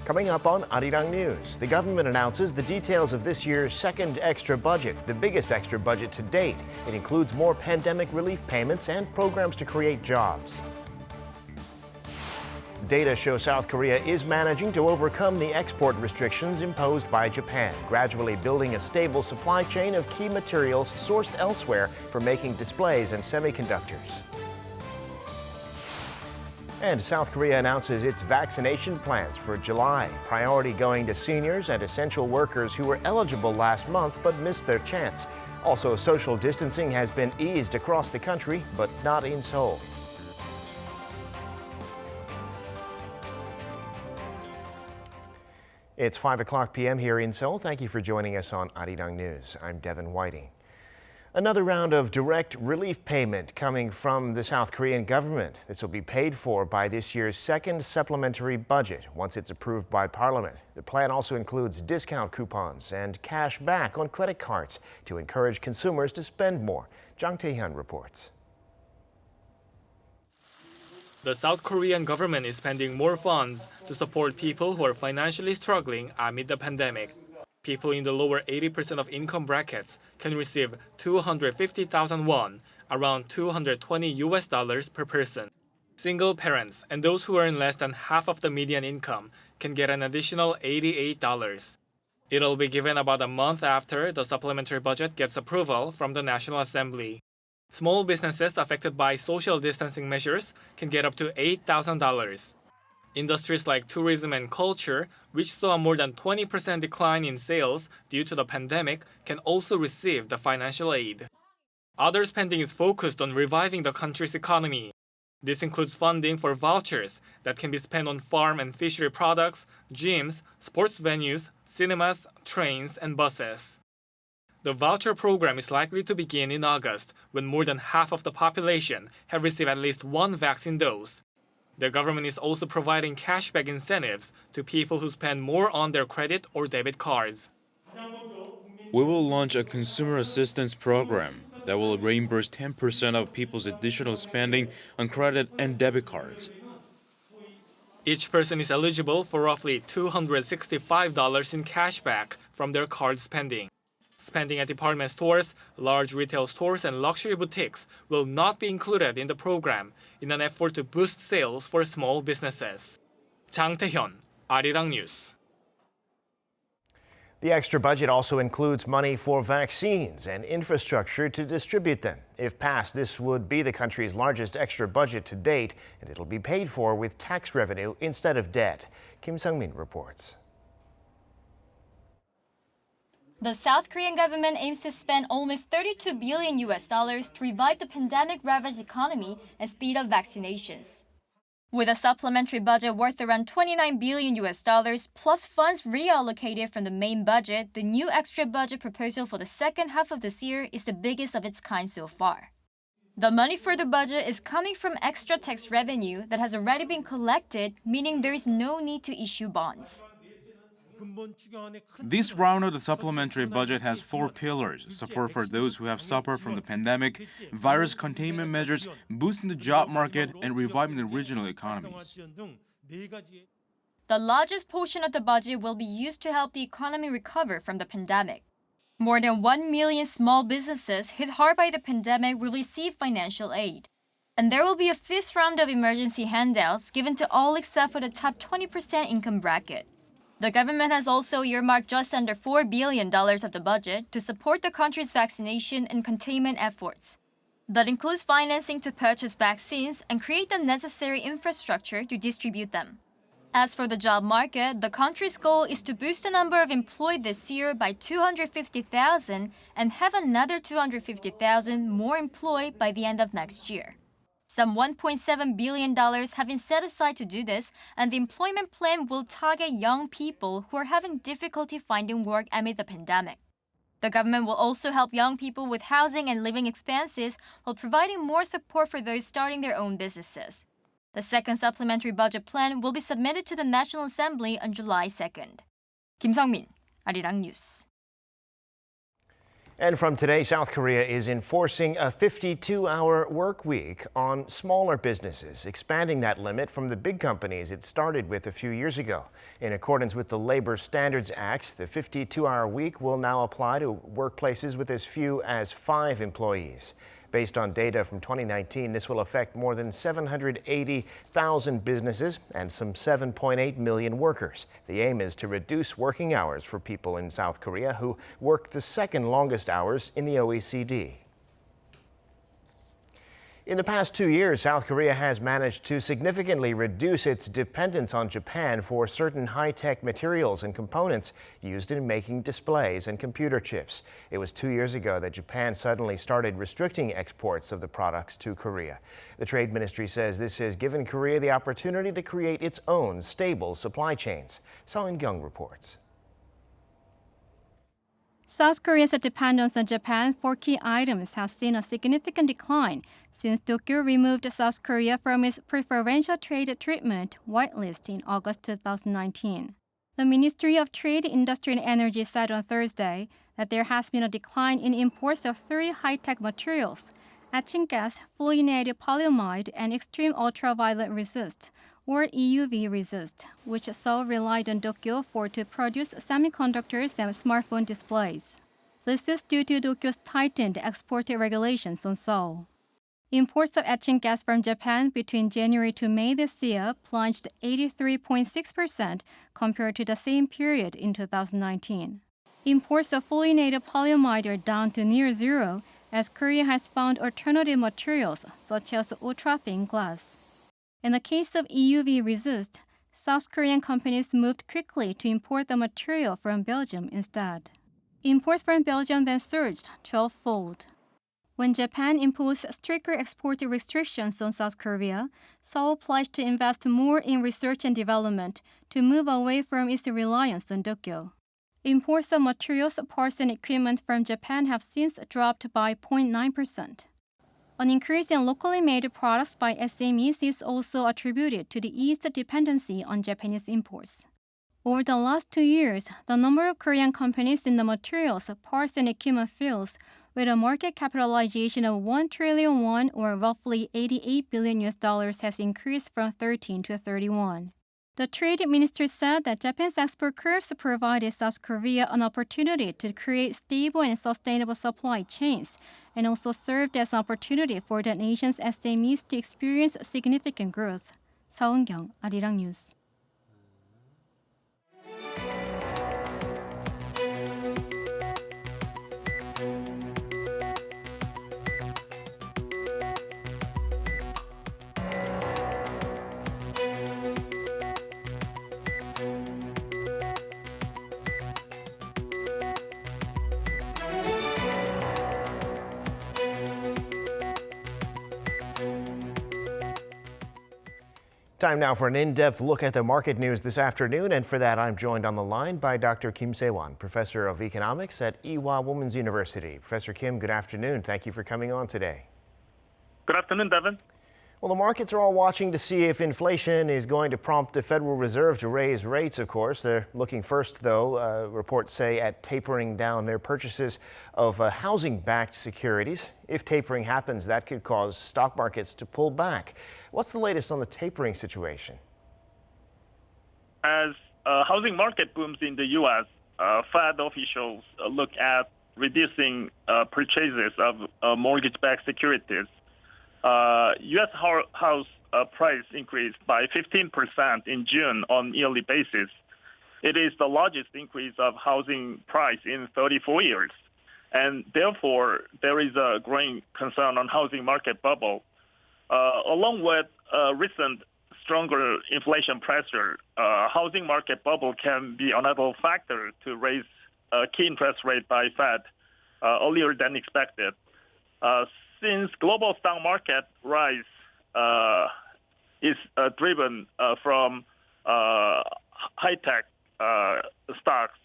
Coming up on Arirang News, the government announces the details of this year's second extra budget, the biggest extra budget to date. It includes more pandemic relief payments and programs to create jobs. Data show South Korea is managing to overcome the export restrictions imposed by Japan, gradually building a stable supply chain of key materials sourced elsewhere for making displays and semiconductors. And South Korea announces its vaccination plans for July, priority going to seniors and essential workers who were eligible last month but missed their chance. Also, social distancing has been eased across the country, but not in Seoul. It's 5 p.m. here in Seoul. Thank you for joining us on Arirang News. I'm Devin Whiting. Another round of direct relief payment coming from the South Korean government. This will be paid for by this year's second supplementary budget once it's approved by Parliament. The plan also includes discount coupons and cash back on credit cards to encourage consumers to spend more. Jang Tae-hyun reports. The South Korean government is spending more funds to support people who are financially struggling amid the pandemic. People in the lower 80% of income brackets can receive 250,000 won, around $220 per person. Single parents and those who earn less than half of the median income can get an additional $88. It'll be given about a month after the supplementary budget gets approval from the National Assembly. Small businesses affected by social distancing measures can get up to $8,000. Industries like tourism and culture, which saw a more than 20% decline in sales due to the pandemic, can also receive the financial aid. Other spending is focused on reviving the country's economy. This includes funding for vouchers that can be spent on farm and fishery products, gyms, sports venues, cinemas, trains, and buses. The voucher program is likely to begin in August, when more than half of the population have received at least one vaccine dose. The government is also providing cashback incentives to people who spend more on their credit or debit cards. We will launch a consumer assistance program that will reimburse 10% of people's additional spending on credit and debit cards. Each person is eligible for roughly $265 in cashback from their card spending. Spending at department stores, large retail stores, and luxury boutiques will not be included in the program in an effort to boost sales for small businesses. Jang Tae-hyun, Arirang News. The extra budget also includes money for vaccines and infrastructure to distribute them. If passed, this would be the country's largest extra budget to date, and it'll be paid for with tax revenue instead of debt. Kim Sung-min reports. The South Korean government aims to spend almost $32 billion to revive the pandemic-ravaged economy and speed up vaccinations. With a supplementary budget worth around $29 billion plus funds reallocated from the main budget, the new extra budget proposal for the second half of this year is the biggest of its kind so far. The money for the budget is coming from extra tax revenue that has already been collected, meaning there is no need to issue bonds. This round of the supplementary budget has 4 pillars: support for those who have suffered from the pandemic, virus containment measures, boosting the job market, and reviving the regional economies. The largest portion of the budget will be used to help the economy recover from the pandemic. More than 1 million small businesses hit hard by the pandemic will receive financial aid. And there will be a 5th round of emergency handouts given to all except for the top 20% income bracket. The government has also earmarked just under $4 billion of the budget to support the country's vaccination and containment efforts. That includes financing to purchase vaccines and create the necessary infrastructure to distribute them. As for the job market, the country's goal is to boost the number of employed this year by 250,000 and have another 250,000 more employed by the end of next year. Some $1.7 billion have been set aside to do this, and the employment plan will target young people who are having difficulty finding work amid the pandemic. The government will also help young people with housing and living expenses while providing more support for those starting their own businesses. The second supplementary budget plan will be submitted to the National Assembly on July 2nd. Kim Sung-min, Arirang News. And from today, South Korea is enforcing a 52-hour work week on smaller businesses, expanding that limit from the big companies it started with a few years ago. In accordance with the Labor Standards Act, the 52-hour week will now apply to workplaces with as few as 5 employees. Based on data from 2019, this will affect more than 780,000 businesses and some 7.8 million workers. The aim is to reduce working hours for people in South Korea who work the second longest hours in the OECD. In the past 2 years, South Korea has managed to significantly reduce its dependence on Japan for certain high-tech materials and components used in making displays and computer chips. It was 2 years ago that Japan suddenly started restricting exports of the products to Korea. The Trade Ministry says this has given Korea the opportunity to create its own stable supply chains. Seo In-kyung reports. South Korea's dependence on Japan for key items has seen a significant decline since Tokyo removed South Korea from its preferential trade treatment whitelist in August 2019. The Ministry of Trade, Industry and Energy said on Thursday that there has been a decline in imports of 3 high-tech materials: etching gas, fluorinated polyamide, and extreme ultraviolet resist, or EUV resist, which Seoul relied on Tokyo for to produce semiconductors and smartphone displays. This is due to Tokyo's tightened export regulations on Seoul. Imports of etching gas from Japan between January to May this year plunged 83.6% compared to the same period in 2019. Imports of fluorinated polyamide are down to near zero, as Korea has found alternative materials such as ultra-thin glass. In the case of EUV resist, South Korean companies moved quickly to import the material from Belgium instead. Imports from Belgium then surged 12-fold. When Japan imposed stricter export restrictions on South Korea, Seoul pledged to invest more in research and development to move away from its reliance on Tokyo. Imports of materials, parts, and equipment from Japan have since dropped by 0.9%. An increase in locally made products by SMEs is also attributed to the eased dependency on Japanese imports. Over the last 2 years, the number of Korean companies in the materials, parts, and equipment fields with a market capitalization of 1 trillion won or roughly $88 billion has increased from 13 to 31. The Trade Ministry said that Japan's export curbs provided South Korea an opportunity to create stable and sustainable supply chains, and also served as an opportunity for the nation's SMEs to experience significant growth. Seo In-kyung, Arirang News. Time now for an in-depth look at the market news this afternoon, and for that I'm joined on the line by Dr. Kim Se-won, Professor of Economics at Ewha Women's University. Professor Kim, good afternoon. Thank you for coming on today. Good afternoon, Devin. Well, the markets are all watching to see if inflation is going to prompt the Federal Reserve to raise rates, of course. They're looking first, though, reports say, at tapering down their purchases of housing-backed securities. If tapering happens, that could cause stock markets to pull back. What's the latest on the tapering situation? As housing market booms in the U.S., Fed officials look at reducing purchases of mortgage-backed securities. U.S. house price increased by 15% in June on yearly basis. It is the largest increase of housing price in 34 years. And therefore, there is a growing concern on housing market bubble. Along with recent stronger inflation pressure, housing market bubble can be another factor to raise key interest rate by Fed earlier than expected. Since global stock market rise is driven from high-tech stocks,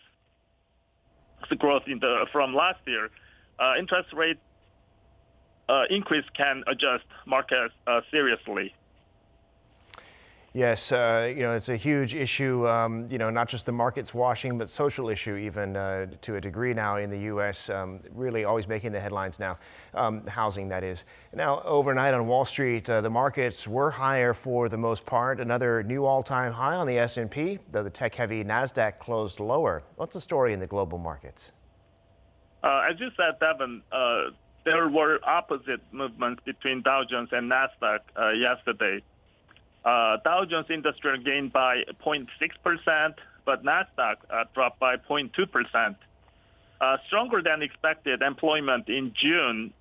the growth from last year, interest rate increase can adjust markets seriously. Yes, it's a huge issue, not just the markets washing, but social issue even to a degree now in the U.S., really always making the headlines now, housing that is. Now, overnight on Wall Street, the markets were higher for the most part. Another new all-time high on the S&P, though the tech-heavy NASDAQ closed lower. What's the story in the global markets? As you said, Devin, there were opposite movements between Dow Jones and NASDAQ yesterday. Dow Jones Industrial gained by 0.6%, but NASDAQ dropped by 0.2%. Stronger than expected employment in June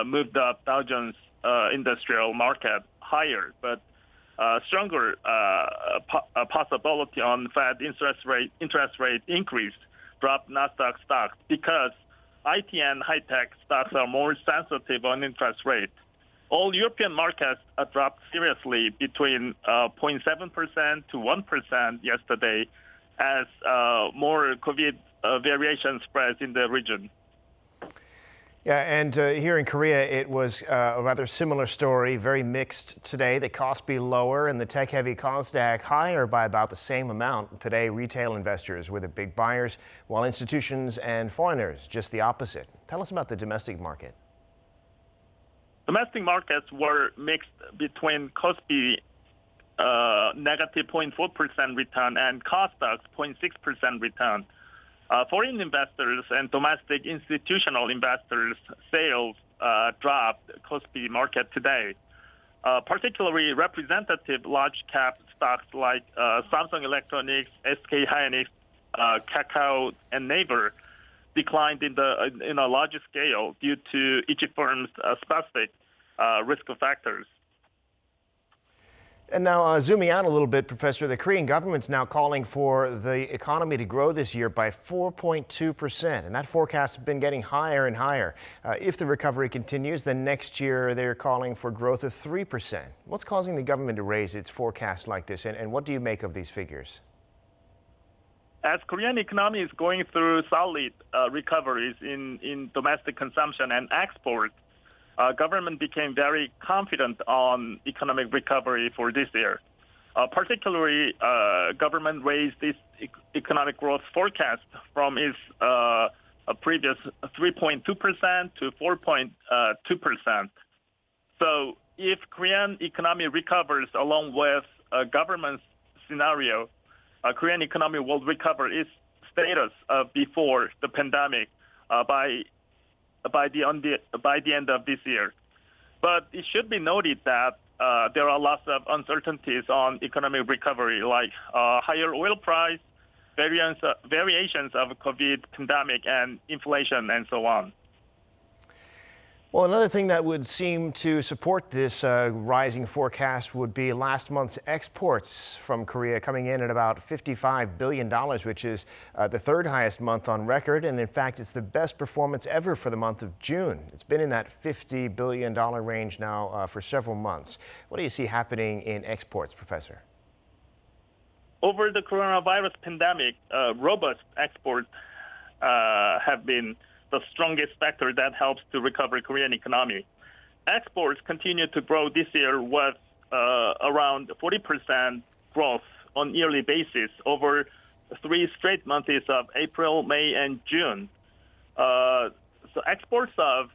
moved up Dow Jones Industrial market higher, but stronger possibility on Fed interest rate increase dropped NASDAQ stocks because IT and high-tech stocks are more sensitive on interest rate. All European markets dropped seriously between 0.7% to 1% yesterday as more COVID variation spreads in the region. Yeah, and here in Korea, it was a rather similar story, very mixed today. The Kospi lower and the tech-heavy Kosdaq higher by about the same amount. Today, retail investors were the big buyers, while institutions and foreigners just the opposite. Tell us about the domestic market. Domestic markets were mixed between Kospi negative 0.4% return and Kosdaq's 0.6% return. Foreign investors and domestic institutional investors' sales dropped Kospi market today. Particularly representative large-cap stocks like Samsung Electronics, SK Hynix, Kakao, and Naver declined in a larger scale due to each firm's specific risk factors. And now zooming out a little bit, Professor, the Korean government's now calling for the economy to grow this year by 4.2%. And that forecast has been getting higher and higher. If the recovery continues, then next year they're calling for growth of 3%. What's causing the government to raise its forecast like this? And what do you make of these figures? As Korean economy is going through solid recoveries in domestic consumption and export, government became very confident on economic recovery for this year. Particularly, government raised this economic growth forecast from its previous 3.2% to 4.2%. So if Korean economy recovers along with government's scenario, Korean economy will recover its status before the pandemic by the end of this year. But it should be noted that there are lots of uncertainties on economic recovery, like higher oil price, variations of COVID pandemic, and inflation, and so on. Well, another thing that would seem to support this rising forecast would be last month's exports from Korea coming in at about $55 billion, which is the third highest month on record. And in fact, it's the best performance ever for the month of June. It's been in that $50 billion range now for several months. What do you see happening in exports, Professor? Over the coronavirus pandemic, robust exports have been the strongest factor that helps to recover Korean economy. Exports continue to grow this year with around 40% growth on yearly basis over 3 straight months of April, May, and June. So exports of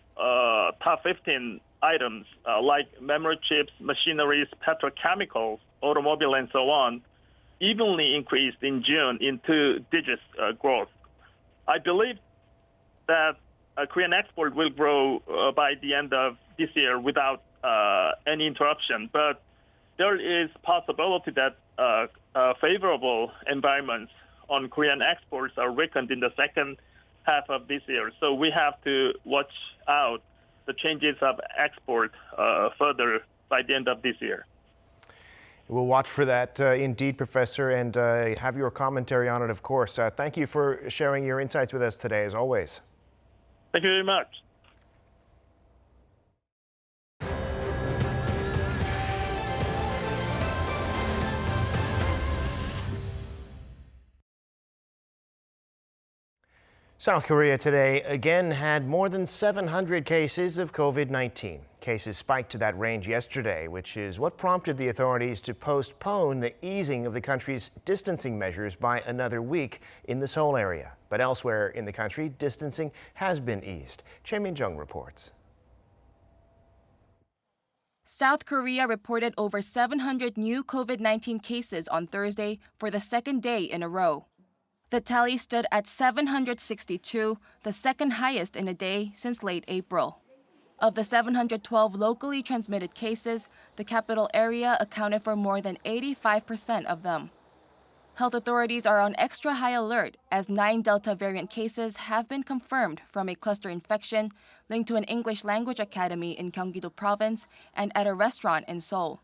top 15 items like memory chips, machineries, petrochemicals, automobile, and so on evenly increased in June in 2-digit growth. I believe that Korean export will grow by the end of this year without any interruption. But there is possibility that favorable environments on Korean exports are reckoned in the second half of this year. So we have to watch out the changes of export further by the end of this year. We'll watch for that indeed, Professor, and have your commentary on it, of course. Thank you for sharing your insights with us today, as always. Thank you very much. South Korea today again had more than 700 cases of COVID-19. Cases spiked to that range yesterday, which is what prompted the authorities to postpone the easing of the country's distancing measures by another week in the Seoul area. But elsewhere in the country, distancing has been eased. Choi Min-jung reports. South Korea reported over 700 new COVID-19 cases on Thursday for the second day in a row. The tally stood at 762, the second highest in a day since late April. Of the 712 locally transmitted cases, the capital area accounted for more than 85% of them. Health authorities are on extra high alert as 9 Delta variant cases have been confirmed from a cluster infection linked to an English language academy in Gyeonggi-do province and at a restaurant in Seoul.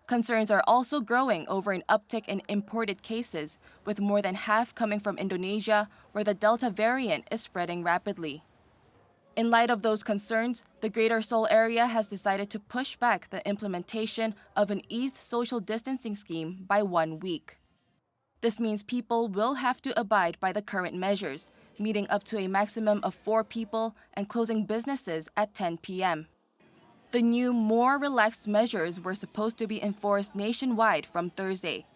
Concerns are also growing over an uptick in imported cases, with more than half coming from Indonesia, where the Delta variant is spreading rapidly. In light of those concerns, the Greater Seoul Area has decided to push back the implementation of an eased social distancing scheme by 1 week. This means people will have to abide by the current measures, meeting up to a maximum of 4 people and closing businesses at 10 p.m. The new, more relaxed measures were supposed to be enforced nationwide from Thursday.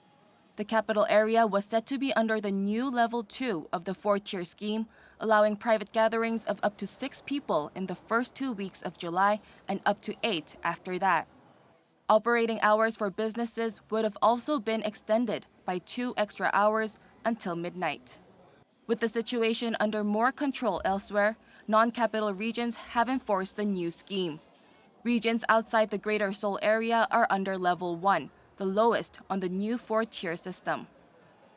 The capital area was set to be under the new Level 2 of the 4-tier scheme, allowing private gatherings of up to 6 people in the first 2 weeks of July and up to 8 after that. Operating hours for businesses would have also been extended by 2 extra hours until midnight. With the situation under more control elsewhere, non-capital regions have enforced the new scheme. Regions outside the Greater Seoul area are under Level 1, the lowest on the new 4-tier system.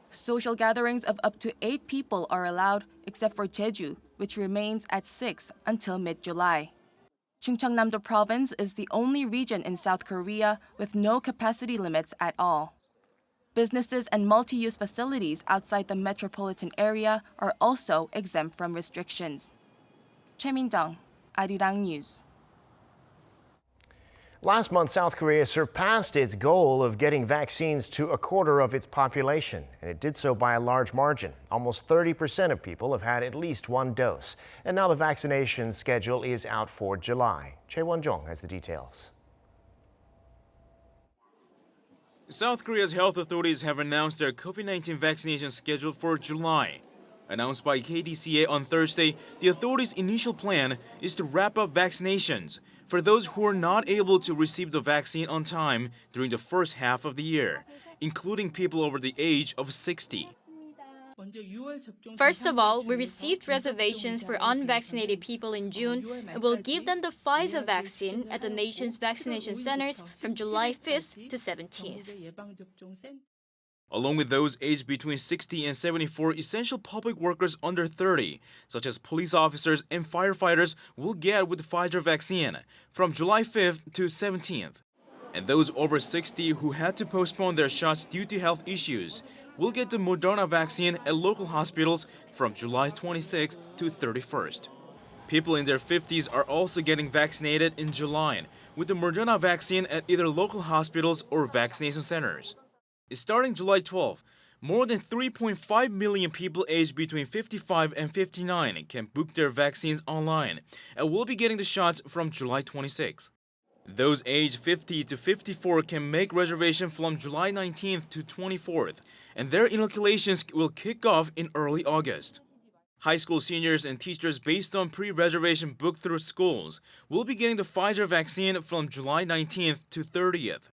Social gatherings of up to 8 people are allowed, except for Jeju, which remains at 6 until mid-July. Chungcheongnam-do province is the only region in South Korea with no capacity limits at all. Businesses and multi-use facilities outside the metropolitan area are also exempt from restrictions. Choi Min-jung, Arirang News. Last month, South Korea surpassed its goal of getting vaccines to a quarter of its population, and it did so by a large margin. Almost 30% of people have had at least 1 dose. And now the vaccination schedule is out for July. Chae Won-jong has the details. South Korea's health authorities have announced their COVID-19 vaccination schedule for July. Announced by KDCA on Thursday, the authorities' initial plan is to wrap up vaccinations for those who are not able to receive the vaccine on time during the first half of the year, including people over the age of 60. First of all, we received reservations for unvaccinated people in June and will give them the Pfizer vaccine at the nation's vaccination centers from July 5th to 17th. Along with those aged between 60 and 74, essential public workers under 30, such as police officers and firefighters, will get with the Pfizer vaccine from July 5th to 17th. And those over 60 who had to postpone their shots due to health issues will get the Moderna vaccine at local hospitals from July 26th to 31st. People in their 50s are also getting vaccinated in July with the Moderna vaccine at either local hospitals or vaccination centers. Starting July 12, more than 3.5 million people aged between 55 and 59 can book their vaccines online and will be getting the shots from July 26. Those aged 50 to 54 can make reservations from July 19th to 24th, and their inoculations will kick off in early August. High school seniors and teachers based on pre-reservation booked through schools will be getting the Pfizer vaccine from July 19th to 30th.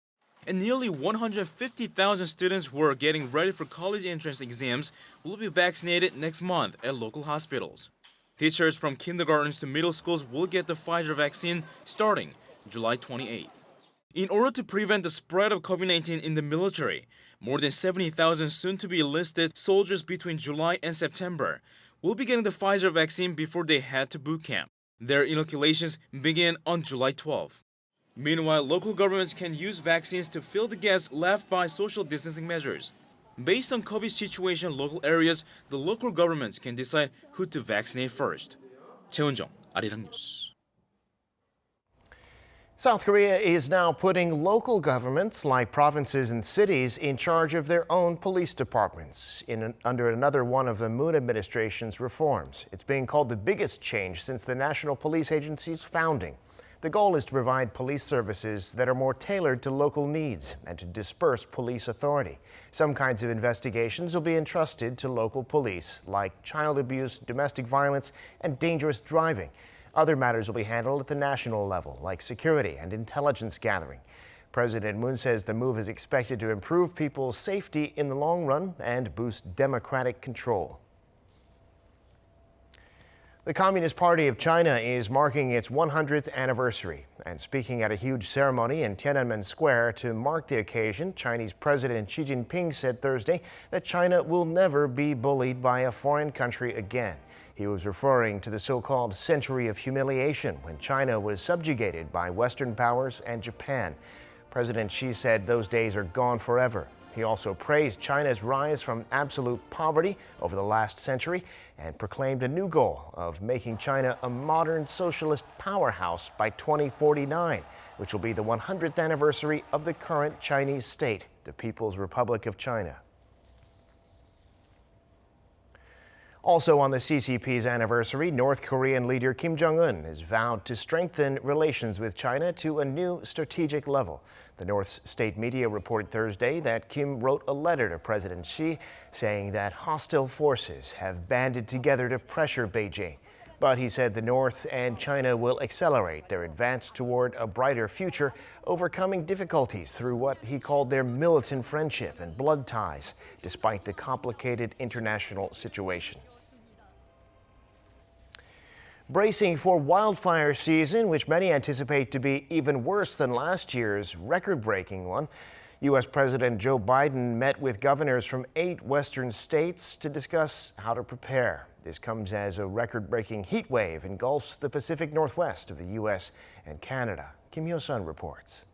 And nearly 150,000 students who are getting ready for college entrance exams will be vaccinated next month at local hospitals. Teachers from kindergartens to middle schools will get the Pfizer vaccine starting July 28. In order to prevent the spread of COVID-19 in the military, more than 70,000 soon-to-be enlisted soldiers between July and September will be getting the Pfizer vaccine before they head to boot camp. Their inoculations begin on July 12. Meanwhile, local governments can use vaccines to fill the gaps left by social distancing measures. Based on COVID situation in local areas, the local governments can decide who to vaccinate first. Choi Won-jong, Arirang News. South Korea is now putting local governments like provinces and cities in charge of their own police departments under another one of the Moon administration's reforms. It's being called the biggest change since the National Police Agency's founding. The goal is to provide police services that are more tailored to local needs and to disperse police authority. Some kinds of investigations will be entrusted to local police, like child abuse, domestic violence, and dangerous driving. Other matters will be handled at the national level, like security and intelligence gathering. President Moon says the move is expected to improve people's safety in the long run and boost democratic control. The Communist Party of China is marking its 100th anniversary. And speaking at a huge ceremony in Tiananmen Square to mark the occasion, Chinese President Xi Jinping said Thursday that China will never be bullied by a foreign country again. He was referring to the so-called century of humiliation when China was subjugated by Western powers and Japan. President Xi said those days are gone forever. He also praised China's rise from absolute poverty over the last century and proclaimed a new goal of making China a modern socialist powerhouse by 2049, which will be the 100th anniversary of the current Chinese state, the People's Republic of China. Also on the CCP's anniversary, North Korean leader Kim Jong-un has vowed to strengthen relations with China to a new strategic level. The North's state media reported Thursday that Kim wrote a letter to President Xi saying that hostile forces have banded together to pressure Beijing. But he said the North and China will accelerate their advance toward a brighter future, overcoming difficulties through what he called their militant friendship and blood ties, despite the complicated international situation. Bracing for wildfire season, which many anticipate to be even worse than last year's record-breaking one, U.S. President Joe Biden met with governors from 8 western states to discuss how to prepare. This comes as a record-breaking heat wave engulfs the Pacific Northwest of the U.S. and Canada. Kim Hyo-sun reports.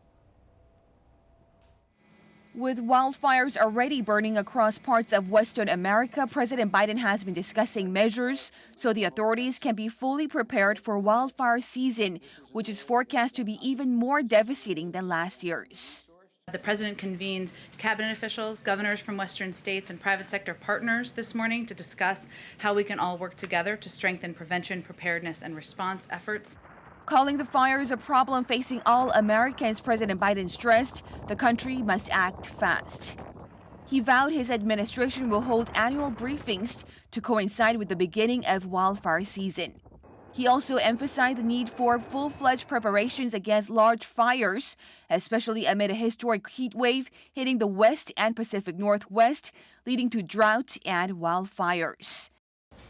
With wildfires already burning across parts of Western America, President Biden has been discussing measures so the authorities can be fully prepared for wildfire season, which is forecast to be even more devastating than last year's. The president convened cabinet officials, governors from western states, and private sector partners this morning to discuss how we can all work together to strengthen prevention, preparedness, and response efforts. Calling the fires a problem facing all Americans, President Biden stressed the country must act fast. He vowed his administration will hold annual briefings to coincide with the beginning of wildfire season. He also emphasized the need for full-fledged preparations against large fires, especially amid a historic heat wave hitting the West and Pacific Northwest, leading to drought and wildfires.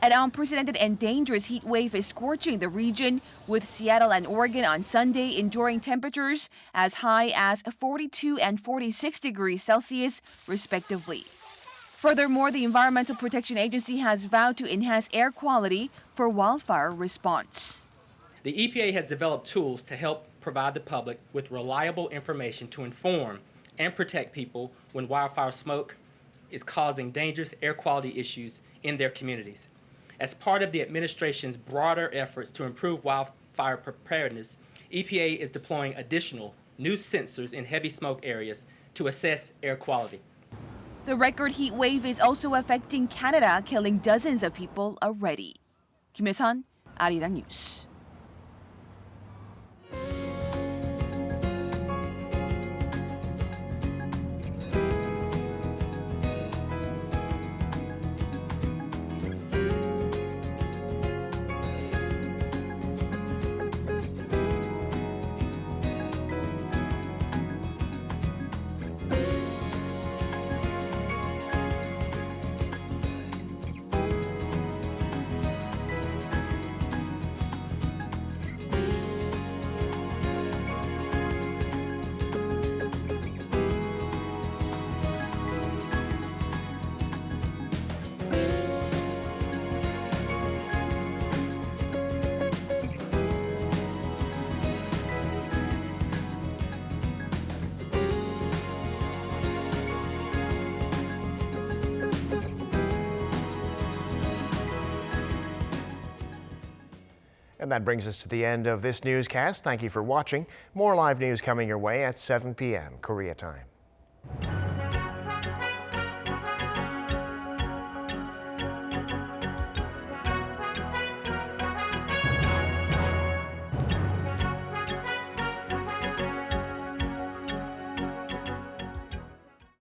An unprecedented and dangerous heat wave is scorching the region, with Seattle and Oregon on Sunday enduring temperatures as high as 42 and 46 degrees Celsius, respectively. Furthermore, the Environmental Protection Agency has vowed to enhance air quality for wildfire response. The EPA has developed tools to help provide the public with reliable information to inform and protect people when wildfire smoke is causing dangerous air quality issues in their communities. As part of the administration's broader efforts to improve wildfire preparedness, EPA is deploying additional new sensors in heavy smoke areas to assess air quality. The record heat wave is also affecting Canada, killing dozens of people already. Kim Hyo-sun, Arirang News. And that brings us to the end of this newscast. Thank you for watching. More live news coming your way at 7 p.m. Korea time.